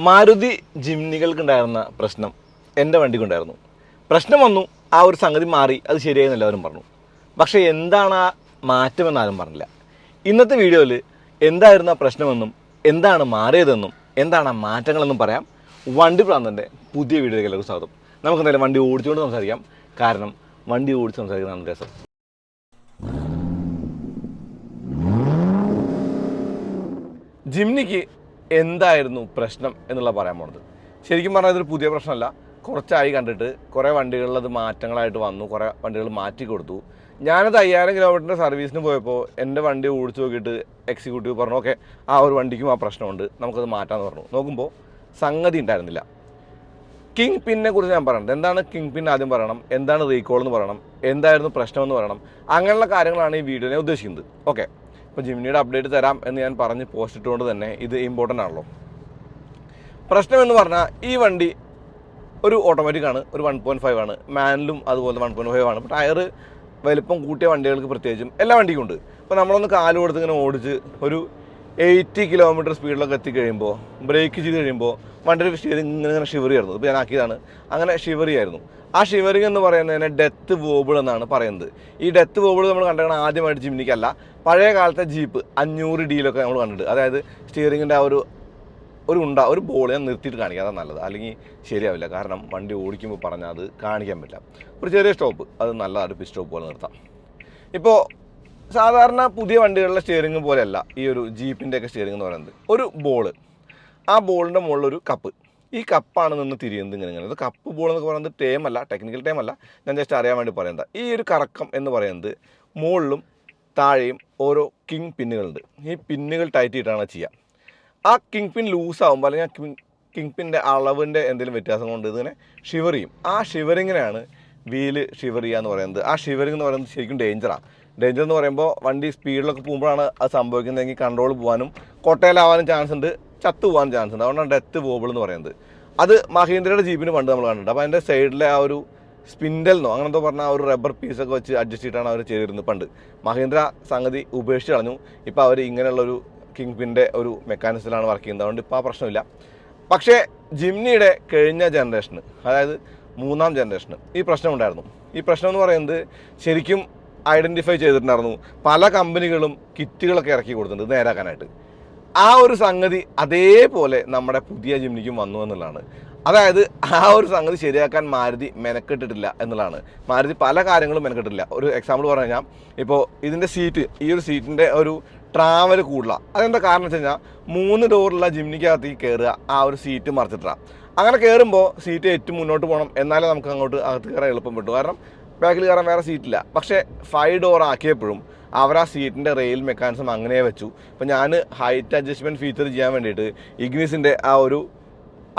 മാരുതി ജിംനികൾക്കുണ്ടായിരുന്ന പ്രശ്നം എൻ്റെ വണ്ടിക്കുണ്ടായിരുന്നു. പ്രശ്നം വന്നു, ആ ഒരു സംഗതി മാറി, അത് ശരിയായെന്ന് എല്ലാവരും പറഞ്ഞു. പക്ഷേ എന്താണ് ആ മാറ്റമെന്ന് ആരും പറഞ്ഞില്ല. ഇന്നത്തെ വീഡിയോയിൽ എന്തായിരുന്നു ആ പ്രശ്നമെന്നും എന്താണ് മാറിയതെന്നും എന്താണ് ആ മാറ്റങ്ങളെന്നും പറയാം. വണ്ടി പ്രാന്തൻ്റെ പുതിയ വീഡിയോയിലേക്ക് എല്ലാവർക്കും സ്വാഗതം. നമുക്ക് എന്തായാലും വണ്ടി ഓടിച്ചുകൊണ്ട് സംസാരിക്കാം. കാരണം വണ്ടി ഓടിച്ച് സംസാരിക്കുന്നതാണ് രസം. ജിംനിക്ക് എന്തായിരുന്നു പ്രശ്നം എന്നുള്ള പറയാൻ പോണത്. ശരിക്കും പറഞ്ഞാൽ ഇതൊരു പുതിയ പ്രശ്നമല്ല. കുറച്ചായി കണ്ടിട്ട് കുറേ വണ്ടികളിൽ അത് മാറ്റങ്ങളായിട്ട് വന്നു, കുറേ വണ്ടികൾ മാറ്റി കൊടുത്തു. ഞാനത് 5000 കിലോമീറ്ററിൻ്റെ സർവീസിന് പോയപ്പോൾ എൻ്റെ വണ്ടി ഓടിച്ച് നോക്കിയിട്ട് എക്സിക്യൂട്ടീവ് പറഞ്ഞു, ഓക്കെ ആ ഒരു വണ്ടിക്കും ആ പ്രശ്നമുണ്ട്, നമുക്കത് മാറ്റാമെന്ന് പറഞ്ഞു. നോക്കുമ്പോൾ സംഗതി ഉണ്ടായിരുന്നില്ല. കിങ് പിന്നെ കുറിച്ച് ഞാൻ പറയണത്. എന്താണ് കിങ് പിൻ ആദ്യം പറയണം, എന്താണ് റീകോൾ എന്ന് പറയണം, എന്തായിരുന്നു പ്രശ്നമെന്ന് പറയണം. അങ്ങനെയുള്ള കാര്യങ്ങളാണ് ഈ വീഡിയോ ഞാൻ ഉദ്ദേശിക്കുന്നത്. ഓക്കെ, ഇപ്പോൾ ജിംനിയുടെ അപ്ഡേറ്റ് തരാം എന്ന് ഞാൻ പറഞ്ഞ് പോസ്റ്റ് ഇട്ടുകൊണ്ട് തന്നെ ഇത് ഇമ്പോർട്ടൻ്റ് ആണല്ലോ. പ്രശ്നം എന്ന് പറഞ്ഞാൽ ഈ വണ്ടി ഒരു ഓട്ടോമാറ്റിക് ആണ്, ഒരു 1.5 ആണ്, മാനുവലും അതുപോലെ 1.5 ആണ്. ഇപ്പോൾ ടയർ വലിപ്പം കൂട്ടിയ വണ്ടികൾക്ക് പ്രത്യേകിച്ചും എല്ലാ വണ്ടിക്കും ഉണ്ട്. ഇപ്പോൾ നമ്മളൊന്ന് കാല് കൊടുത്ത് ഇങ്ങനെ ഓടിച്ച് ഒരു 80 കിലോമീറ്റർ സ്പീഡിലൊക്കെ എത്തിക്കഴിയുമ്പോൾ ബ്രേക്ക് ചെയ്ത് കഴിയുമ്പോൾ വണ്ടിയുടെ സ്റ്റിയറിംഗ് ഇങ്ങനെ ഷിവറി ആയിരുന്നു. ഇപ്പോൾ ഞാൻ ആക്കിയതാണ്, അങ്ങനെ ഷിവറി ആയിരുന്നു. ആ ഷിവറിംഗ് എന്ന് പറയുന്നതിനെ ഡെത്ത് വോബിൾ എന്നാണ് പറയുന്നത്. ഈ ഡെത്ത് വോബിൾ നമ്മൾ കണ്ടിരിക്കണം ആദ്യമായിട്ട് ജിംനിക്കല്ല, പഴയ കാലത്തെ ജീപ്പ് 500Dയിലൊക്കെ നമ്മൾ കണ്ടിട്ടുണ്ട്. അതായത് സ്റ്റിയറിങ്ങിൻ്റെ ആ ഒരു ബോൾ ഞാൻ നിർത്തിയിട്ട് കാണിക്കാം, അതാണ് നല്ലത്. അല്ലെങ്കിൽ ശരിയാവില്ല, കാരണം വണ്ടി ഓടിക്കുമ്പോൾ പറഞ്ഞാൽ അത് കാണിക്കാൻ പറ്റില്ല. ഒരു ചെറിയ സ്റ്റോപ്പ്, അത് നല്ലതാണ്, പിറ്റ് സ്റ്റോപ്പ് പോലെ നിർത്താം. ഇപ്പോൾ സാധാരണ പുതിയ വണ്ടികളിലെ സ്റ്റിയറിംഗ് പോലെയല്ല ഈ ഒരു ജീപ്പിൻ്റെയൊക്കെ സ്റ്റിയറിംഗ് എന്ന് പറയുന്നത്. ഒരു ബോൾ, ആ ബോളിൻ്റെ മുകളിലൊരു കപ്പ്, ഈ കപ്പാണ് നിന്ന് തിരിയുന്നത് ഇങ്ങനെ. ഇത് കപ്പ് ബോൾ എന്നൊക്കെ പറയുന്നത് ടേമല്ല, ടെക്നിക്കൽ ടേമല്ല, ഞാൻ ജസ്റ്റ് അറിയാൻ വേണ്ടി പറയുന്നത്. ഈ ഒരു കറക്കം എന്ന് പറയുന്നത് മുകളിലും താഴെയും ഓരോ കിങ് പിന്നുകളുണ്ട്. ഈ പിന്നുകൾ ടൈറ്റ് ചെയ്തിട്ടാണ് ചെയ്യുക. ആ കിങ് പിൻ ലൂസാകുമ്പോൾ അല്ലെങ്കിൽ കിങ് പിൻ്റെ അളവിൻ്റെ എന്തെങ്കിലും വ്യത്യാസം കൊണ്ട് ഇതിങ്ങനെ ഷിവർ ചെയ്യും. ആ ഷിവറിങ്ങിനാണ് വീല് ഷിവർ ചെയ്യുക എന്ന് പറയുന്നത്. ആ ഷിവറിംഗ് എന്ന് പറയുന്നത് ശരിക്കും ഡേഞ്ചറാണ്. ഡേഞ്ചർ എന്ന് പറയുമ്പോൾ വണ്ടി സ്പീഡിലൊക്കെ പോകുമ്പോഴാണ് അത് സംഭവിക്കുന്നതെങ്കിൽ കൺട്രോൾ പോകാനും കൊട്ടയിലാവാനും ചാൻസ് ഉണ്ട്, ചത്തു പോകാനും ചാൻസ് ഉണ്ട്. അതുകൊണ്ടാണ് ഡെത്ത് വോബിൾ എന്ന് പറയുന്നത്. അത് മഹീന്ദ്രയുടെ ജീപ്പിന് പണ്ട് നമ്മൾ കണ്ടിട്ടുണ്ട്. അപ്പോൾ അതിൻ്റെ സൈഡിലെ ആ ഒരു സ്പിൻഡലിനോ അങ്ങനത്തെ പറഞ്ഞാൽ ആ ഒരു റബ്ബർ പീസൊക്കെ വെച്ച് അഡ്ജസ്റ്റ് ചെയ്തിട്ടാണ് അവർ ചെയ്തിരുന്നത് പണ്ട്. മഹീന്ദ്ര സംഗതി ഉപേക്ഷിച്ച് കളഞ്ഞു. ഇപ്പോൾ അവർ ഇങ്ങനെയുള്ളൊരു കിങ് പിൻ്റെ ഒരു മെക്കാനിസത്തിലാണ് വർക്ക് ചെയ്യുന്നത്. അതുകൊണ്ട് ഇപ്പോൾ ആ പ്രശ്നമില്ല. പക്ഷേ ജിംനിയുടെ കഴിഞ്ഞ ജനറേഷന്, അതായത് 3ാം ജനറേഷന് ഈ പ്രശ്നം ഉണ്ടായിരുന്നു. ഈ പ്രശ്നം എന്ന് പറയുന്നത് ശരിക്കും ഐഡൻറ്റിഫൈ ചെയ്തിട്ടുണ്ടായിരുന്നു. പല കമ്പനികളും കിറ്റുകളൊക്കെ ഇറക്കി കൊടുത്തിട്ടുണ്ട് നേരാക്കാനായിട്ട്. ആ ഒരു സംഗതി അതേപോലെ നമ്മുടെ പുതിയ ജിംനിക്കും വന്നു എന്നുള്ളതാണ്. അതായത് ആ ഒരു സംഗതി ശരിയാക്കാൻ മാരുതി മെനക്കെട്ടിട്ടില്ല എന്നുള്ളതാണ്. മാരുതി പല കാര്യങ്ങളും മെനക്കെട്ടിട്ടില്ല. ഒരു എക്സാമ്പിൾ പറഞ്ഞു കഴിഞ്ഞാൽ, ഇപ്പോൾ ഇതിൻ്റെ സീറ്റ്, ഈ ഒരു സീറ്റിൻ്റെ ഒരു ട്രാവൽ കൂടുതല. അതെന്താ കാരണം വെച്ച് കഴിഞ്ഞാൽ 3 ഡോറുള്ള ജിംനിക്കകത്തേക്ക് കയറുക, ആ ഒരു സീറ്റ് മറിച്ചിട്ടാണ്. അങ്ങനെ കയറുമ്പോൾ സീറ്റ് ഏറ്റവും മുന്നോട്ട് പോകണം, എന്നാലേ നമുക്ക് അങ്ങോട്ട് അകത്ത് കയറാൻ എളുപ്പം പറ്റും. കാരണം ബാക്കിൽ കയറാൻ വേറെ സീറ്റില്ല. പക്ഷേ 5 ഡോർ ആക്കിയപ്പോഴും അവർ ആ സീറ്റിൻ്റെ റെയിൽ മെക്കാനിസം അങ്ങനെ വെച്ചു. ഇപ്പോൾ ഞാൻ ഹൈറ്റ് അഡ്ജസ്റ്റ്മെൻറ്റ് ഫീച്ചർ ചെയ്യാൻ വേണ്ടിയിട്ട് ഇഗ്നിസിൻ്റെ ആ ഒരു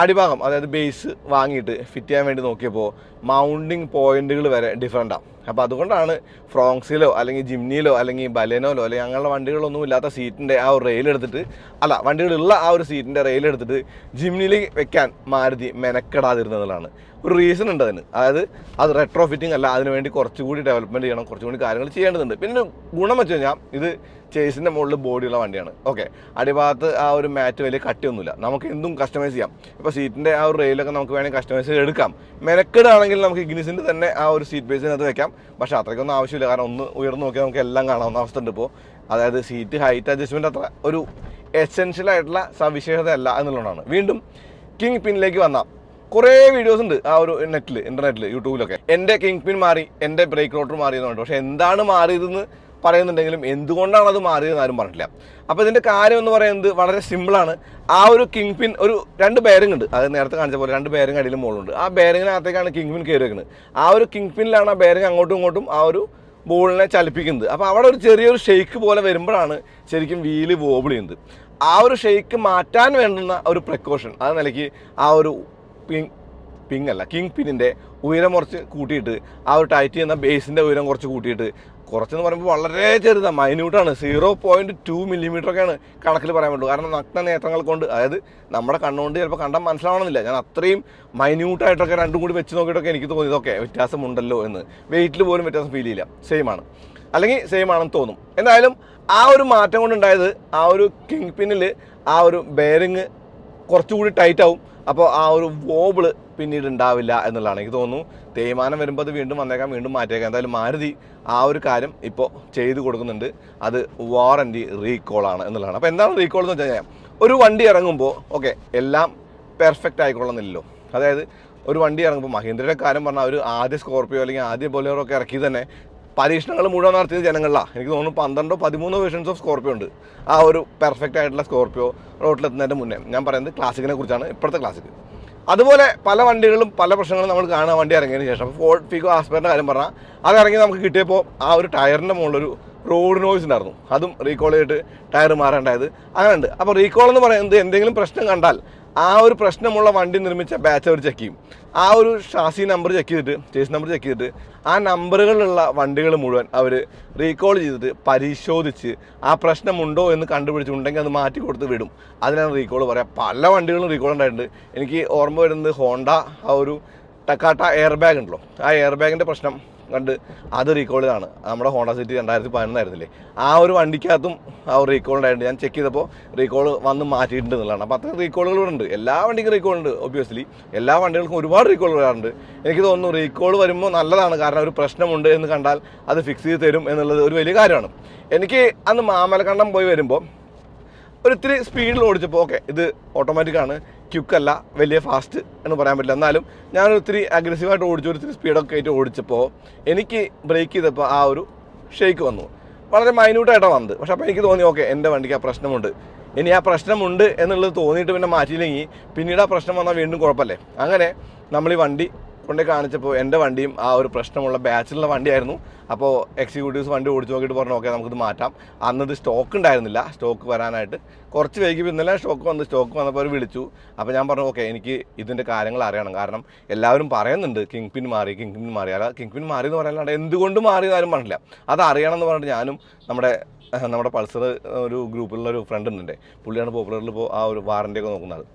അടിഭാഗം, അതായത് ബേസ് വാങ്ങിയിട്ട് ഫിറ്റ് ചെയ്യാൻ വേണ്ടി നോക്കിയപ്പോൾ മൗണ്ടിങ് പോയിന്റുകൾ വരെ ഡിഫറൻറ്റാണ്. അപ്പോൾ അതുകൊണ്ടാണ് ഫ്രോങ്സിലോ അല്ലെങ്കിൽ ജിംനിയിലോ അല്ലെങ്കിൽ ബലേനോയിലോ അല്ലെങ്കിൽ അങ്ങനെയുള്ള വണ്ടികളൊന്നും ഇല്ലാത്ത സീറ്റിൻ്റെ ആ ഒരു റെയിലെടുത്തിട്ട്, വണ്ടികളുള്ള ആ ഒരു സീറ്റിൻ്റെ റെയിലെടുത്തിട്ട് ജിംനിയിൽ വെക്കാൻ മാരുതി മെനക്കെടാതിരുന്നതാണ്. ഒരു റീസൺ ഉണ്ട് അതിന്. അതായത് അത് റെട്രോ ഫിറ്റിംഗ് അല്ല, അതിനുവേണ്ടി കുറച്ചുകൂടി ഡെവലപ്മെൻറ്റ് ചെയ്യണം, കുറച്ചുകൂടി കാര്യങ്ങൾ ചെയ്യേണ്ടതുണ്ട്. പിന്നെ ഗുണം വെച്ച് കഴിഞ്ഞാൽ ഇത് ചേസിൻ്റെ മുകളിൽ ബോഡിയുള്ള വണ്ടിയാണ്. ഓക്കെ, അടിഭാഗത്ത് ആ ഒരു മാറ്റ് വലിയ കട്ടിയൊന്നുമില്ല, നമുക്ക് എന്തും കസ്റ്റമൈസ് ചെയ്യാം. ഇപ്പോൾ സീറ്റിൻ്റെ ആ ഒരു റെയിലൊക്കെ നമുക്ക് വേണമെങ്കിൽ കസ്റ്റമൈസ് ചെയ്തെടുക്കാം. മെനക്കെടാണെങ്കിൽ നമുക്ക് ഇഗ്നിസിൻ്റെ തന്നെ ആ ഒരു സീറ്റ് ബേസിനകത്ത് വെക്കാം. പക്ഷേ അത്രയ്ക്കൊന്നും ആവശ്യമില്ല, കാരണം ഒന്ന് ഉയർന്നു നോക്കിയാൽ നമുക്ക് എല്ലാം കാണാവുന്ന അവസ്ഥ ഉണ്ട് ഇപ്പോൾ. അതായത് സീറ്റ് ഹൈറ്റ് അഡ്ജസ്റ്റ്മെൻറ്റ് അത്ര ഒരു എസെൻഷ്യൽ ആയിട്ടുള്ള സവിശേഷത അല്ല എന്നുള്ളതാണ്. വീണ്ടും കിങ് പിന്നിലേക്ക് വന്നാൽ കുറേ വീഡിയോസ് ഉണ്ട് ആ ഒരു ഇൻ്റർനെറ്റിൽ യൂട്യൂബിലൊക്കെ. എൻ്റെ കിങ് പിൻ മാറി, എൻ്റെ ബ്രേക്ക് റോട്ടർ മാറിയെന്നുണ്ട്. പക്ഷേ എന്താണ് മാറിയതെന്ന് പറയുന്നുണ്ടെങ്കിലും എന്തുകൊണ്ടാണ് അത് മാറിയതെന്ന് ആരും പറഞ്ഞില്ല. അപ്പോൾ ഇതിൻ്റെ കാര്യം എന്ന് പറയുന്നത് വളരെ സിമ്പിളാണ്. ആ ഒരു കിങ് പിൻ, ഒരു 2 ബെയറിംഗ് ഉണ്ട്, അത് നേരത്തെ കാണിച്ച പോലെ 2 ബെയറിംഗ് അടിയിലും മുകളുണ്ട്. ആ ബെയറിങ്ങിനകത്തേക്കാണ് കിങ് പിൻ കയറി വെക്കുന്നത്. ആ ഒരു കിങ് പിന്നിലാണ് ആ ബെയറിംഗ് അങ്ങോട്ടും ഇങ്ങോട്ടും ആ ഒരു ബോളിനെ ചലിപ്പിക്കുന്നത്. അപ്പോൾ അവിടെ ഒരു ചെറിയൊരു ഷെയ്ക്ക് പോലെ വരുമ്പോഴാണ് ശരിക്കും വീല് വോബിൾ ചെയ്യുന്നത്. ആ ഒരു ഷെയ്ക്ക് മാറ്റാൻ വേണ്ടുന്ന ഒരു പ്രിക്കോഷൻ ആ നിലയ്ക്ക് ആ ഒരു കിങ് പിന്നിൻ്റെ ഉയരം കുറച്ച് കൂട്ടിയിട്ട്, ആ ഒരു ടൈറ്റ് ചെയ്യുന്ന ബേസിൻ്റെ ഉയരം കുറച്ച് കൂട്ടിയിട്ട്, കുറച്ചെന്ന് പറയുമ്പോൾ വളരെ ചെറുതാണ്, മൈന്യൂട്ടാണ്, 0.2 മില്ലിമീറ്ററൊക്കെയാണ് കണക്കിൽ പറയാൻ പറ്റുള്ളൂ. കാരണം നഗ്ന നേത്രങ്ങൾ കൊണ്ട്, അതായത് നമ്മുടെ കണ്ണുകൊണ്ട് ചിലപ്പോൾ കണ്ടാൽ മനസ്സിലാവണമെന്നില്ല. ഞാൻ അത്രയും മൈന്യൂട്ടായിട്ടൊക്കെ രണ്ടും കൂടി വെച്ച് നോക്കിയിട്ടൊക്കെ എനിക്ക് തോന്നിയതൊക്കെ വ്യത്യാസമുണ്ടല്ലോ എന്ന്. വെയിറ്റിൽ പോലും വ്യത്യാസം ഫീൽ ചെയ്യില്ല, സെയിം ആണ്, അല്ലെങ്കിൽ സെയിം ആണെന്ന് തോന്നും. എന്തായാലും ആ ഒരു മാറ്റം കൊണ്ടുണ്ടായത് ആ ഒരു കിങ് പിന്നിൽ ആ ഒരു ബെയറിങ് കുറച്ചുകൂടി ടൈറ്റ് ആവും. അപ്പോൾ ആ ഒരു വോബിള് പിന്നീട് ഉണ്ടാവില്ല എന്നുള്ളതാണ്. എനിക്ക് തോന്നുന്നു തേയ്മാനം വരുമ്പോൾ അത് വീണ്ടും വന്നേക്കാം, വീണ്ടും മാറ്റിയേക്കാം. എന്തായാലും മാരുതി ആ ഒരു കാര്യം ഇപ്പോൾ ചെയ്ത് കൊടുക്കുന്നുണ്ട്. അത് വാറൻറ്റി റീകോളാണ് എന്നുള്ളതാണ്. അപ്പോൾ എന്താണ് റീകോൾ എന്ന് വെച്ച് കഴിഞ്ഞാൽ, ഒരു വണ്ടി ഇറങ്ങുമ്പോൾ ഓക്കെ എല്ലാം പെർഫെക്റ്റ് ആയിക്കൊള്ളുന്നില്ലല്ലോ. അതായത് ഒരു വണ്ടി ഇറങ്ങുമ്പോൾ മഹീന്ദ്രയുടെ കാര്യം പറഞ്ഞാൽ ഒരു ആദ്യ സ്കോർപ്പിയോ അല്ലെങ്കിൽ ആദ്യ ബൊലേറോ ഒക്കെ ഇറക്കി തന്നെ പരീക്ഷണങ്ങൾ മുഴുവൻ നടത്തിയത് ജനങ്ങളിലാണ്. എനിക്ക് തോന്നുന്നു 12-13 വേർഷൻസ് ഓഫ് സ്കോർപ്പിയോ ഉണ്ട്. ആ ഒരു പെർഫെക്റ്റ് ആയിട്ടുള്ള സ്കോർപ്പിയോ റോട്ടിലെത്തുന്നതിൻ്റെ മുന്നേ. ഞാൻ പറയുന്നത് ക്ലാസിക്കിനെ കുറിച്ചാണ്, ഇപ്പോഴത്തെ ക്ലാസിക്. അതുപോലെ പല വണ്ടികളും പല പ്രശ്നങ്ങളും നമ്മൾ കാണുക വണ്ടി ഇറങ്ങിയതിന് ശേഷം. ഫോർഡ് ഫിഗോ ആസ്പെറിൻ്റെ കാര്യം പറഞ്ഞാൽ അത് ഇറങ്ങി നമുക്ക് കിട്ടിയപ്പോൾ ആ ഒരു ടയറിൻ്റെ മുകളിലൊരു റോഡ് നോയ്സ് ഉണ്ടായിരുന്നു. അതും റീകോൾ ചെയ്തിട്ട് ടയർ മാറേണ്ടായത് അങ്ങനെ ഉണ്ട്. അപ്പോൾ റീകോൾ എന്ന് പറയുന്നത് എന്തെങ്കിലും പ്രശ്നം കണ്ടാൽ ആ ഒരു പ്രശ്നമുള്ള വണ്ടി നിർമ്മിച്ച ബാച്ച് അവർ ചെക്ക് ചെയ്യും. ആ ഒരു ഷാസി നമ്പർ ചെക്ക് ചെയ്തിട്ട്, ചേസ് നമ്പർ ചെക്ക് ചെയ്തിട്ട് ആ നമ്പറുകളിലുള്ള വണ്ടികൾ മുഴുവൻ അവർ റീകോൾ ചെയ്തിട്ട് പരിശോധിച്ച് ആ പ്രശ്നമുണ്ടോ എന്ന് കണ്ടുപിടിച്ചിട്ടുണ്ടെങ്കിൽ അത് മാറ്റി കൊടുത്ത് വിടും. അതിനാണ് റീകോൾ പറയുക. പല വണ്ടികളും റീകോൾ ഉണ്ടായിട്ടുണ്ട്. എനിക്ക് ഓർമ്മ വരുന്നത് ഹോണ്ട ആ ഒരു ടക്കാട്ട എയർ ബാഗ് ഉണ്ടല്ലോ, ആ എയർ ബാഗിൻ്റെ പ്രശ്നം കണ്ട് അത് റീകോൾ ചെയ്താണ്. നമ്മുടെ ഹോണ്ട സിറ്റി 2011 ആയിരുന്നില്ലേ, ആ ഒരു വണ്ടിക്കകത്തും ആ ഒരു റീകോൾ ഉണ്ടായിട്ടുണ്ട്. ഞാൻ ചെക്ക് ചെയ്തപ്പോൾ റീകോൾ വന്ന് മാറ്റിയിട്ടുണ്ട് എന്നുള്ളതാണ്. അപ്പോൾ അത്രയും റീകോളുകളുണ്ട്. എല്ലാ വണ്ടിക്കും റീകോൾ ഉണ്ട്. ഒബ്വിയസ്ലി എല്ലാ വണ്ടികൾക്കും ഒരുപാട് റീകോൾ വരാറുണ്ട്. എനിക്ക് തോന്നുന്നു റീകോൾ വരുമ്പോൾ നല്ലതാണ്. കാരണം ഒരു പ്രശ്നമുണ്ട് എന്ന് കണ്ടാൽ അത് ഫിക്സ് ചെയ്ത് തരും എന്നുള്ളത് ഒരു വലിയ കാര്യമാണ്. എനിക്ക് അന്ന് മാമലക്കണ്ടം പോയി വരുമ്പോൾ ഒരിത്തിരി സ്പീഡിൽ ഓടിച്ചപ്പോൾ ഓക്കെ ഇത് ഓട്ടോമാറ്റിക്കാണ്, ക്യുക്കല്ല, വലിയ ഫാസ്റ്റ് എന്ന് പറയാൻ പറ്റില്ല. എന്നാലും ഞാനൊരിത്തിരി അഗ്രസീവായിട്ട് ഓടിച്ചു, ഒരിത്തിരി സ്പീഡൊക്കെ ആയിട്ട് ഓടിച്ചപ്പോൾ എനിക്ക് ബ്രേക്ക് ചെയ്തപ്പോൾ ആ ഒരു ഷേക്ക് വന്നു. വളരെ മൈന്യൂട്ടായിട്ടാണ് വന്നത്. പക്ഷെ അപ്പോൾ എനിക്ക് തോന്നി ഓക്കെ എൻ്റെ വണ്ടിക്ക് ആ പ്രശ്നമുണ്ട്. ഇനി ആ പ്രശ്നമുണ്ട് എന്നുള്ളത് തോന്നിയിട്ട് പിന്നെ മാറ്റിയില്ലെങ്കിൽ പിന്നീട് ആ പ്രശ്നം വന്നാൽ വീണ്ടും കുഴപ്പമല്ലേ. അങ്ങനെ നമ്മൾ ഈ വണ്ടി കൊണ്ടേ കാണിച്ചപ്പോൾ എൻ്റെ വണ്ടിയും ആ ഒരു പ്രശ്നമുള്ള ബാച്ചിലുള്ള വണ്ടിയായിരുന്നു. അപ്പോൾ എക്സിക്യൂട്ടീവ്സ് വണ്ടി ഓടിച്ച് നോക്കിയിട്ട് പറഞ്ഞു ഓക്കെ നമുക്കിത് മാറ്റാം. അന്നത് സ്റ്റോക്ക് ഉണ്ടായിരുന്നില്ല, സ്റ്റോക്ക് വരാനായിട്ട് കുറച്ച് വൈകി. ഇന്നലെ സ്റ്റോക്ക് വന്നപ്പോൾ അവർ വിളിച്ചു. അപ്പോൾ ഞാൻ പറഞ്ഞു ഓക്കെ എനിക്ക് ഇതിൻ്റെ കാര്യങ്ങൾ അറിയണം. കാരണം എല്ലാവരും പറയുന്നുണ്ട് കിങ് പിൻ മാറി. അല്ല കിങ് പിൻ മാറി എന്ന് പറയാനാണ് എന്തുകൊണ്ട് മാറി എന്നാലും പറഞ്ഞില്ല. അത് അറിയണം എന്ന് പറഞ്ഞിട്ട് ഞാനും നമ്മുടെ പൾസർ ഒരു ഗ്രൂപ്പിലുള്ള ഒരു ഫ്രണ്ട് ഉണ്ട്, പുള്ളിയാണ് പോപ്പുലറിൽ ഇപ്പോൾ ആ ഒരു വാറൻ്റിയൊക്കെ നോക്കുന്നത്.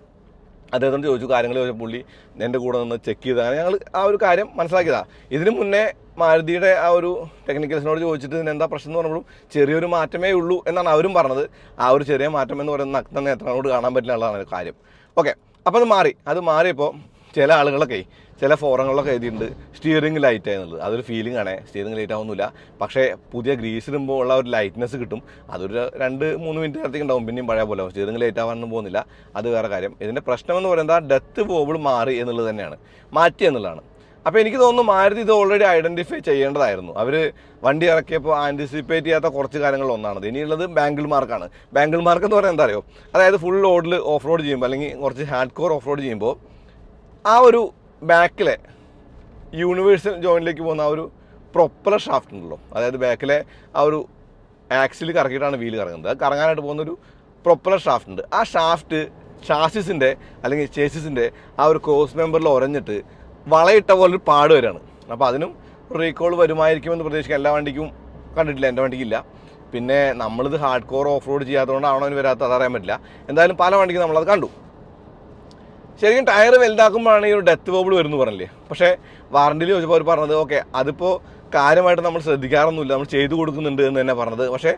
അദ്ദേഹത്തോട് ചോദിച്ചു, കാര്യങ്ങൾ ചോദിച്ച പുള്ളി എൻ്റെ കൂടെ നിന്ന് ചെക്ക് ചെയ്ത് അങ്ങനെ ഞങ്ങൾ ആ ഒരു കാര്യം മനസ്സിലാക്കിയതാണ്. ഇതിന് മുന്നേ മാരുതിയുടെ ആ ഒരു ടെക്നിക്കൽസിനോട് ചോദിച്ചിട്ട് ഇതിനെന്താ പ്രശ്നം എന്ന് പറഞ്ഞപ്പോഴും ചെറിയൊരു മാറ്റമേ ഉള്ളൂ എന്നാണ് അവരും പറഞ്ഞത്. ആ ഒരു ചെറിയ മാറ്റം എന്ന് പറയുന്നത് നഗ്ന നേത്രങ്ങളോട് കാണാൻ പറ്റില്ല എന്നുള്ളതാണ് കാര്യം. ഓക്കെ, അപ്പോൾ അത് മാറിയപ്പോൾ ചില ആളുകളൊക്കെ ചില ഫോറങ്ങളിലൊക്കെ എഴുതിയിട്ടുണ്ട് സ്റ്റിയറിംഗ് ലൈറ്റ് എന്നുള്ളത്. അതൊരു ഫീലിംഗ് ആണ്. സ്റ്റിയറിംഗ് ലൈറ്റ് ആവുന്നില്ല, പക്ഷേ പുതിയ ഗ്രീസ് ഇടുമ്പോൾ ഉള്ള ഒരു ലൈറ്റ്നെസ് കിട്ടും. അതൊരു 2-3 മിനിറ്റ് നേരത്തേക്ക് ഉണ്ടാവും, പിന്നെയും പഴയ പോലെ സ്റ്റിയറിംഗ് ലൈറ്റ് ആവാനൊന്നും പോകുന്നില്ല. അത് വേറെ കാര്യം. ഇതിൻ്റെ പ്രശ്നം എന്ന് പറയുന്നത് ഡെത്ത് വോബിൾ മാറി എന്നുള്ളത് തന്നെയാണ്, മാറ്റി എന്നുള്ളതാണ്. അപ്പോൾ എനിക്ക് തോന്നുന്നു മാരുതി ഇത് ഓൾറെഡി ഐഡൻറ്റിഫൈ ചെയ്യേണ്ടതായിരുന്നു. അവർ വണ്ടി ഇറക്കിയപ്പോൾ ആൻറ്റിസിപ്പേറ്റ് ചെയ്യാത്ത കുറച്ച് കാര്യങ്ങളൊന്നാണത്. ഇനിയുള്ളത് ബാങ്കിൾ മാർക്കാണ്. ബാങ്കിൾ മാർക്ക് എന്ന് പറയുന്നത് എന്താ അറിയോ, അതായത് ഫുൾ ലോഡിൽ ഓഫ് റോഡ് ചെയ്യുമ്പോൾ അല്ലെങ്കിൽ കുറച്ച് ഹാർഡ് കോർ ഓഫ് റോഡ് ചെയ്യുമ്പോൾ ആ ഒരു ബാക്കിലെ യൂണിവേഴ്സൽ ജോയിൻറ്റിലേക്ക് പോകുന്ന ആ ഒരു പ്രൊപ്പലർ ഷാഫ്റ്റ് ഉണ്ടല്ലോ, അതായത് ബാക്കിലെ ആ ഒരു ആക്സിൽ കറക്കിയിട്ടാണ് വീല് കറങ്ങുന്നത്. അത് കറങ്ങാനായിട്ട് പോകുന്നൊരു പ്രൊപ്പലർ ഷാഫ്റ്റ് ഉണ്ട്. ആ ഷാഫ്റ്റ് ഷാസിസിൻ്റെ അല്ലെങ്കിൽ ചേസിസിൻ്റെ ആ ഒരു ക്രോസ് മെമ്പറിൽ ഉരഞ്ഞിട്ട് വളയിട്ട പോലൊരു പാട് വരികയാണ്. അപ്പോൾ അതിനും റീകോൾ വരുമായിരിക്കുമെന്ന് പ്രതീക്ഷിക്കാം. എല്ലാ വണ്ടിക്കും കണ്ടിട്ടില്ല, എൻ്റെ വണ്ടിക്കില്ല. പിന്നെ നമ്മളിത് ഹാർഡ് കോർ ഓഫ് റോഡ് ചെയ്യാത്തതുകൊണ്ടാണോ അതിന് വരാത്ത അതറിയാൻ പറ്റില്ല. എന്തായാലും പല വണ്ടിക്കും നമ്മളത് കണ്ടു. ശരിക്കും ടയർ വലുതാക്കുമ്പോഴാണ് ഈ ഒരു ഡെത്ത് വോബിൾ വരുന്നു പറഞ്ഞില്ലേ. പക്ഷേ വാറണ്ടിയിൽ ചോദിച്ചപ്പോൾ അവർ പറഞ്ഞത് ഓക്കെ അതിപ്പോൾ കാര്യമായിട്ട് നമ്മൾ ശ്രദ്ധിക്കാറൊന്നുമില്ല, നമ്മൾ ചെയ്തു കൊടുക്കുന്നുണ്ട് എന്ന് തന്നെ പറഞ്ഞത്. പക്ഷേ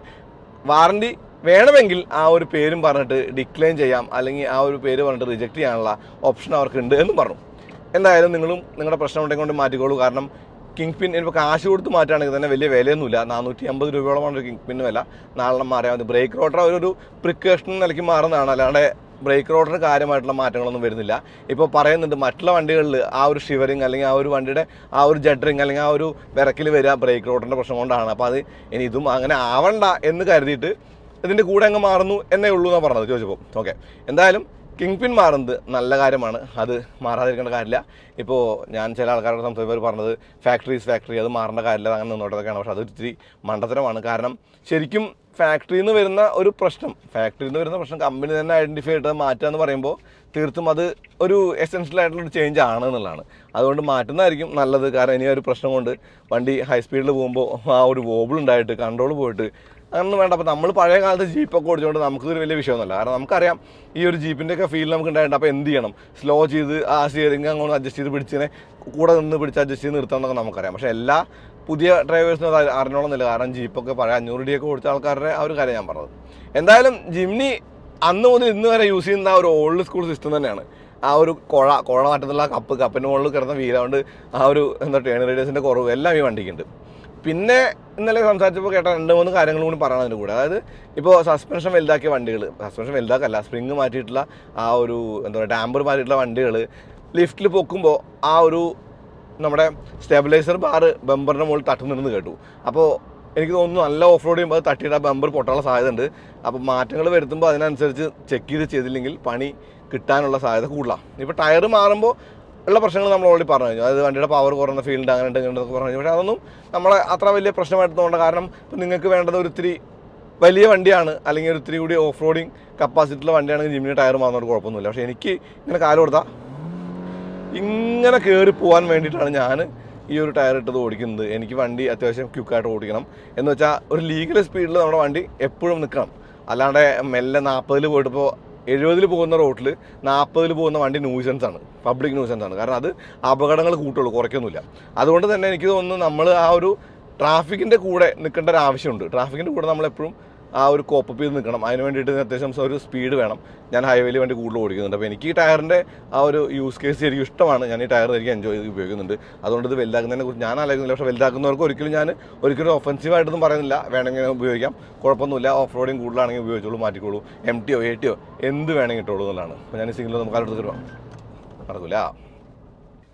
വാറണ്ടി വേണമെങ്കിൽ ആ ഒരു പേരും പറഞ്ഞിട്ട് ഡിക്ലൈൻ ചെയ്യാം, അല്ലെങ്കിൽ ആ ഒരു പേര് പറഞ്ഞിട്ട് റിജക്റ്റ് ചെയ്യാനുള്ള ഓപ്ഷൻ അവർക്കുണ്ട് എന്നും പറഞ്ഞു. എന്തായാലും നിങ്ങളും നിങ്ങളുടെ പ്രശ്നം ഉണ്ടെങ്കിൽ കൊണ്ട് മാറ്റിക്കോളൂ. കാരണം കിങ് പിൻ ഇപ്പോൾ കാശ് കൊടുത്ത് മാറ്റുകയാണെങ്കിൽ തന്നെ വലിയ വിലയൊന്നുമില്ല. 450 രൂപയോളമാണ് ഒരു കിങ് പിന്ന് വില. നാളെ മാറിയാൽ മതി. ബ്രേക്ക് റോട്ടർ ഒരു പ്രിക്കോഷൻ നിലയ്ക്ക് മാറുന്നതാണ്, അല്ലാണ്ട് ബ്രേക്ക് റോട്ടറിന് കാര്യമായിട്ടുള്ള മാറ്റങ്ങളൊന്നും വരുന്നില്ല. ഇപ്പോൾ പറയുന്നുണ്ട് മറ്റുള്ള വണ്ടികളിൽ ആ ഒരു ഷിവറിങ് അല്ലെങ്കിൽ ആ ഒരു വണ്ടിയുടെ ആ ഒരു ജഡറിങ് അല്ലെങ്കിൽ ആ ഒരു വിറക്കിൽ വരിക ബ്രേക്ക് റോട്ടറിൻ്റെ പ്രശ്നം കൊണ്ടാണ്. അപ്പോൾ അത് ഇനി ഇതും അങ്ങനെ ആവണ്ട എന്ന് കരുതിയിട്ട് ഇതിൻ്റെ കൂടെ അങ്ങ് മാറുന്നു എന്നേ ഉള്ളൂ എന്നാണ് പറഞ്ഞത് ചോദിച്ചപ്പോൾ. ഓക്കെ, എന്തായാലും കിങ് പിൻ മാറുന്നത് നല്ല കാര്യമാണ്, അത് മാറാതിരിക്കേണ്ട കാര്യമില്ല. ഇപ്പോൾ ഞാൻ ചില ആൾക്കാരോട് സംസാരിച്ചവർ പറഞ്ഞത് ഫാക്ടറി അത് മാറേണ്ട കാര്യമില്ല, അങ്ങനെ നിന്നോട്ടൊക്കെയാണ്. പക്ഷേ അത് ഇത്തിരി മണ്ടത്തരമാണ്. കാരണം ശരിക്കും ഫാക്ടറിയിൽ നിന്ന് വരുന്ന പ്രശ്നം കമ്പനി തന്നെ ഐഡൻറ്റിഫൈ ചെയ്തിട്ട് മാറ്റുക എന്ന് പറയുമ്പോൾ തീർത്തും അത് ഒരു എസെൻഷ്യൽ ആയിട്ടുള്ളൊരു ചേഞ്ച് ആണ് എന്നുള്ളതാണ്. അതുകൊണ്ട് മാറ്റുന്നതായിരിക്കും നല്ലത്. കാരണം ഇനി ഒരു പ്രശ്നം കൊണ്ട് വണ്ടി ഹൈ സ്പീഡിൽ പോകുമ്പോൾ ആ ഒരു വോബിൾ ഉണ്ടായിട്ട് കൺട്രോൾ പോയിട്ട് അങ്ങനൊന്നും വേണ്ട. അപ്പോൾ നമ്മൾ പഴയ കാലത്ത് ജീപ്പൊക്കെ ഓടിച്ചുകൊണ്ട് നമുക്കൊരു വലിയ വിഷയമൊന്നുമല്ല. കാരണം നമുക്കറിയാം ഈ ഒരു ജീപ്പിൻ്റെയൊക്കെ ഫീൽ നമുക്ക് ഉണ്ടായിട്ടുണ്ട്. അപ്പോൾ എന്ത് ചെയ്യണം, സ്ലോ ചെയ്ത് ആ സ്റ്റിയറിംഗ് അങ്ങോട്ട് അഡ്ജസ്റ്റ് ചെയ്ത് പിടിച്ചിനെ കൂടെ നിന്ന് പിടിച്ച് അഡ്ജസ്റ്റ് ചെയ്ത് നിർത്താം എന്നൊക്കെ നമുക്കറിയാം. പക്ഷേ എല്ലാ പുതിയ ഡ്രൈവേഴ്സിനും അത് അറിഞ്ഞോളന്നില്ല. കാരണം ജീപ്പൊക്കെ പഴയ 500 Dയൊക്കെ ഓടിച്ച ആൾക്കാരുടെ ആ ഒരു കാര്യം ഞാൻ പറഞ്ഞത്. എന്തായാലും ജിംനി അന്ന് മുതൽ ഇന്ന് വരെ യൂസ് ചെയ്യുന്ന ആ ഒരു ഓൾഡ് സ്കൂൾ സിസ്റ്റം തന്നെയാണ്. ആ ഒരു കുഴ മാറ്റത്തുള്ള കപ്പിൻ്റെ മുകളിൽ കിടന്ന വീൽ കൊണ്ട് ആ ഒരു ടേൺ റേഡിയസിൻ്റെ കുറവ് എല്ലാം ഈ വണ്ടിക്കുണ്ട്. പിന്നെ ഇന്നലെ സംസാരിച്ചപ്പോൾ കേട്ട 2-3 കാര്യങ്ങൾ കൂടി പറയണം അതിൻ്റെ കൂടെ. അതായത് ഇപ്പോൾ സസ്പെൻഷൻ വലുതാക്കിയ വണ്ടികൾ, സസ്പെൻഷൻ വലുതാക്കല്ല, സ്പ്രിങ് മാറ്റിയിട്ടുള്ള ആ ഒരു ഡാമ്പർ മാറ്റിയിട്ടുള്ള വണ്ടികൾ ലിഫ്റ്റിൽ പൊക്കുമ്പോൾ ആ ഒരു നമ്മുടെ സ്റ്റെബിലൈസർ ബാർ ബമ്പറിൻ്റെ മുകളിൽ തട്ടുന്നുണ്ടെന്ന് കേട്ടു. അപ്പോൾ എനിക്ക് തോന്നുന്നു നല്ല ഓഫ് റോഡ് ചെയ്യുമ്പോൾ അത് തട്ടിയിട്ട് ആ ബമ്പർ പൊട്ടാനുള്ള സാധ്യത ഉണ്ട്. അപ്പോൾ മാറ്റങ്ങൾ വരുത്തുമ്പോൾ അതിനനുസരിച്ച് ചെക്ക് ചെയ്തില്ലെങ്കിൽ പണി കിട്ടാനുള്ള സാധ്യത കൂടുതലാണ്. ഇപ്പോൾ ടയർ മാറുമ്പോൾ ഉള്ള പ്രശ്നങ്ങൾ നമ്മൾ ഓൾറെഡി പറഞ്ഞു കഴിഞ്ഞു. അതായത് വണ്ടിയുടെ പവർ കുറഞ്ഞ ഫീൽഡ് അങ്ങനെ ഉണ്ടെന്നൊക്കെ പറഞ്ഞു. പക്ഷേ അതൊന്നും നമ്മളെ അത്ര വലിയ പ്രശ്നമായിട്ട് തോന്നേണ്ട. കാരണം ഇപ്പോൾ നിങ്ങൾക്ക് വേണ്ടത് ഒരിത്തിരി വലിയ വണ്ടിയാണ്, അല്ലെങ്കിൽ ഒരിത്തിരി കൂടി ഓഫ് റോഡിങ് കപ്പാസിറ്റിയുള്ള വണ്ടിയാണെങ്കിൽ ജിമ്മിന് ടയർ മാറുന്നവർക്ക് കുഴപ്പമൊന്നുമില്ല. പക്ഷേ എനിക്ക് ഇങ്ങനെ കാലം കൊടുത്താൽ ഇങ്ങനെ കയറി പോകാൻ വേണ്ടിയിട്ടാണ് ഞാൻ ഈ ഒരു ടയർ ഇട്ടത് ഓടിക്കുന്നത്. എനിക്ക് വണ്ടി അത്യാവശ്യം ക്വിക്കായിട്ട് ഓടിക്കണം എന്ന് വെച്ചാൽ ഒരു ലീഗൽ സ്പീഡിൽ നമ്മുടെ വണ്ടി എപ്പോഴും നിൽക്കണം. അല്ലാണ്ട് മെല്ലെ 40 പോയിട്ടിപ്പോൾ 70 പോകുന്ന റോട്ടിൽ 40 പോകുന്ന വണ്ടി ന്യൂസൻസാണ്, പബ്ലിക് ന്യൂസൻസാണ്. കാരണം അത് അപകടങ്ങൾ കൂട്ടുള്ളൂ, കുറയ്ക്കൊന്നുമില്ല. അതുകൊണ്ട് തന്നെ എനിക്ക് തോന്നുന്നു നമ്മൾ ആ ഒരു ട്രാഫിക്കിൻ്റെ കൂടെ നിൽക്കേണ്ട ഒരു ആവശ്യമുണ്ട്. ട്രാഫിക്കിൻ്റെ കൂടെ നമ്മളെപ്പോഴും ആ ഒരു കോപ്പപ്പ് ചെയ്ത് നിൽക്കണം. അതിന് വേണ്ടിയിട്ട് അത്യാവശ്യം ഒരു സ്പീഡ് വേണം. ഞാൻ ഹൈവേയിൽ വേണ്ടി കൂടുതൽ ഓടിക്കുന്നുണ്ട്. അപ്പോൾ എനിക്ക് ഈ ടയറിൻ്റെ ആ ഒരു യൂസ് കേസ് ശരിക്കും ഇഷ്ടമാണ്. ഞാൻ ഈ ടയർ എനിക്ക് എൻജോയ് ചെയ്ത് ഉപയോഗിക്കുന്നുണ്ട്. അതുകൊണ്ട് ഇത് വലുതാക്കുന്നതിനെ കുറിച്ച് ഞാൻ ആലോചിക്കുന്നില്ല. പക്ഷേ വലുതാക്കുന്നവർക്ക് ഒരിക്കലും ഒഫൻസീവായിട്ടൊന്നും പറയുന്നില്ല. വേണമെങ്കിൽ ഉപയോഗിക്കാം, കുഴപ്പമൊന്നുമില്ല. ഓഫ് റോഡിങ് കൂടുതലാണെങ്കിൽ ഉപയോഗിച്ചോളൂ, മാറ്റിക്കോളൂ. MT-യോ AT-യോ എന്ത് വേണമെങ്കിൽ ഇട്ടോളൂ എന്നുള്ളതാണ്. അപ്പോൾ ഞാൻ ഈ സിഗ്നൽ നമുക്ക് അടുത്ത് തരുവാം, നടക്കില്ല.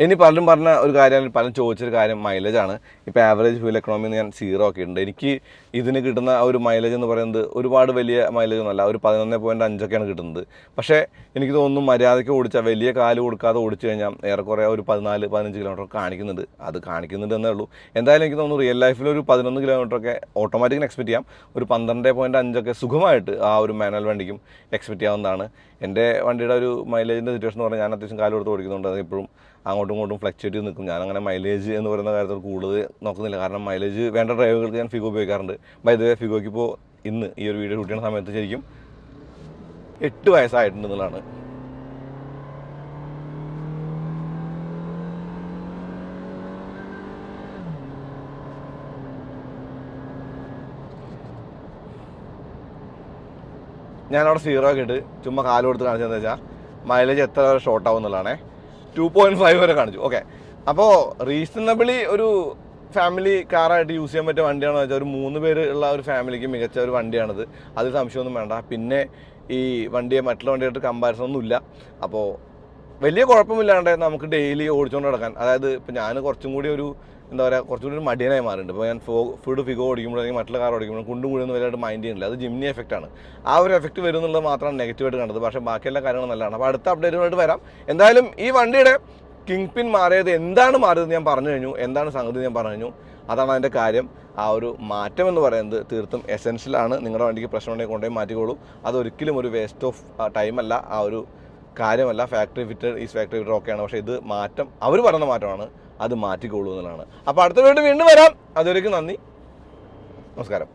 ഇനി പലരും പറഞ്ഞ ഒരു കാര്യമാണ്, പലരും ചോദിച്ചൊരു കാര്യം മൈലേജാണ്. ഇപ്പോൾ ആവറേജ് ഫ്യൂൽ എക്കണോമി ഞാൻ 0 ആക്കിയിട്ടുണ്ട്. എനിക്ക് ഇതിന് കിട്ടുന്ന ഒരു മൈലേജ് എന്ന് പറയുന്നത് ഒരുപാട് വലിയ മൈലേജ് ഒന്നുമല്ല, ഒരു 11.5 കിട്ടുന്നത്. പക്ഷേ എനിക്ക് തോന്നുന്നു മര്യാദയ്ക്ക് ഓടിച്ചാൽ, വലിയ കാല് കൊടുക്കാതെ ഓടിച്ചു കഴിഞ്ഞാൽ ഏറെക്കുറെ ഒരു 14-15 കിലോമീറ്റർ കാണിക്കുന്നുണ്ട്. അത് കാണിക്കുന്നുണ്ട് എന്നേ ഉള്ളൂ. എന്തായാലും എനിക്ക് തോന്നുന്നു റിയൽ ലൈഫിൽ ഒരു 11 കിലോമീറ്ററൊക്കെ ഓട്ടോമാറ്റിക്കിന് എക്സ്പെക്ട് ചെയ്യാം. ഒരു 12.5 സുഖമായിട്ട് ആ ഒരു മാനുവൽ വണ്ടിക്കും എക്സ്പെക്ട് ചെയ്യാവുന്നതാണ്. എൻ്റെ വണ്ടിയുടെ ഒരു മൈലേജിൻ്റെ സിറ്റുവേഷൻ എന്ന് പറഞ്ഞാൽ ഞാൻ അത്യാവശ്യം കാല് കൊടുത്ത് ഓടിക്കുന്നുണ്ട്. അത് എപ്പോഴും അങ്ങോട്ടും ഇങ്ങോട്ടും ഫ്ലക്ച്വേറ്റ് ചെയ്ത് നിൽക്കും. ഞാനങ്ങനെ മൈലേജ് എന്ന് പറയുന്ന കാര്യത്തിൽ കൂടുതൽ നോക്കുന്നില്ല. കാരണം മൈലേജ് വേണ്ട ഡ്രൈവുകൾക്ക് ഞാൻ ഫിഗോ ഉപയോഗിക്കാറുണ്ട്. ബൈ ദ വേ, ഫിഗോയ്ക്ക് ഇപ്പോൾ ഇന്ന് ഈ ഒരു വീഡിയോ ഷൂട്ട് ചെയ്യുന്ന സമയത്ത് ശരിക്കും 8 വയസ്സായിട്ടുണ്ടെന്നുള്ളതാണ്. ഞാനവിടെ 0 ഒക്കെ ഇട്ട് ചുമ്മാ കാല് കൊടുത്ത് കാണിച്ചതെന്ന് വെച്ചാൽ മൈലേജ് എത്ര വരെ ഷോർട്ട് ആവും എന്നുള്ളതാണേ. 2.5 വരെ കാണിച്ചു. ഓക്കെ, അപ്പോൾ റീസണബിളി ഒരു ഫാമിലി കാറായിട്ട് യൂസ് ചെയ്യാൻ പറ്റിയ വണ്ടിയാണെന്ന് വെച്ചാൽ ഒരു 3 പേര് ഉള്ള ഒരു ഫാമിലിക്ക് മികച്ച ഒരു വണ്ടിയാണിത്. അതിൽ സംശയമൊന്നും വേണ്ട. പിന്നെ ഈ വണ്ടിയെ മറ്റുള്ള വണ്ടിയായിട്ട് കമ്പാരിസൺ ഒന്നുമില്ല. അപ്പോൾ വലിയ കുഴപ്പമില്ലാണ്ട് നമുക്ക് ഡെയിലി ഓടിച്ചുകൊണ്ട് നടക്കാൻ. അതായത് ഇപ്പോൾ ഞാൻ കുറച്ചും കൂടി ഒരു കുറച്ചുകൂടി ഒരു മടിയനായി മാറിയിട്ടുണ്ട്. ഇപ്പോൾ ഞാൻ ഫിഗോ ഓടിക്കുമ്പോഴെങ്കിൽ മറ്റുള്ള കാർ ഓടിക്കുമ്പോൾ കുണ്ടും കൂടിയൊന്നും വലുതായിട്ട് മൈൻഡ് ചെയ്യുന്നില്ല. അത് ജിമ്നി എഫക്റ്റാണ്. ആ ഒരു എഫക്റ്റ് വരും എന്നുള്ളത് മാത്രമാണ് നെഗറ്റീവായിട്ട് കണ്ടത്. പക്ഷേ ബാക്കിയെല്ലാ കാര്യങ്ങളും നല്ലതാണ്. അപ്പോൾ അടുത്ത അപ്ഡേറ്റുമായിട്ട് വരാം. എന്തായാലും ഈ വണ്ടിയുടെ കിങ് പിൻ മാറിയത് എന്താണ് മാറിയത് ഞാൻ പറഞ്ഞു കഴിഞ്ഞു. എന്താണ് സംഗതി ഞാൻ പറഞ്ഞു കഴിഞ്ഞു. അതാണ് അതിൻ്റെ കാര്യം. ആ ഒരു മാറ്റം എന്ന് പറയുന്നത് തീർത്തും എസെൻഷ്യലാണ്. നിങ്ങളുടെ വണ്ടിക്ക് പ്രശ്നമുണ്ടെങ്കിൽ കൊണ്ടുപോയി മാറ്റിക്കോളൂ. അതൊരിക്കലും ഒരു വേസ്റ്റ് ഓഫ് ടൈമല്ല, ആ ഒരു കാര്യമല്ല. Factory fitted is factory fitted ഓക്കെയാണ്. പക്ഷേ ഇത് മാറ്റം അവർ പറയുന്ന മാറ്റമാണ്, അത് മാറ്റിക്കോളൂ എന്നുള്ളതാണ്. അപ്പോൾ അടുത്ത വീണ്ടും വരാം. അതുവരേക്കും നന്ദി, നമസ്കാരം.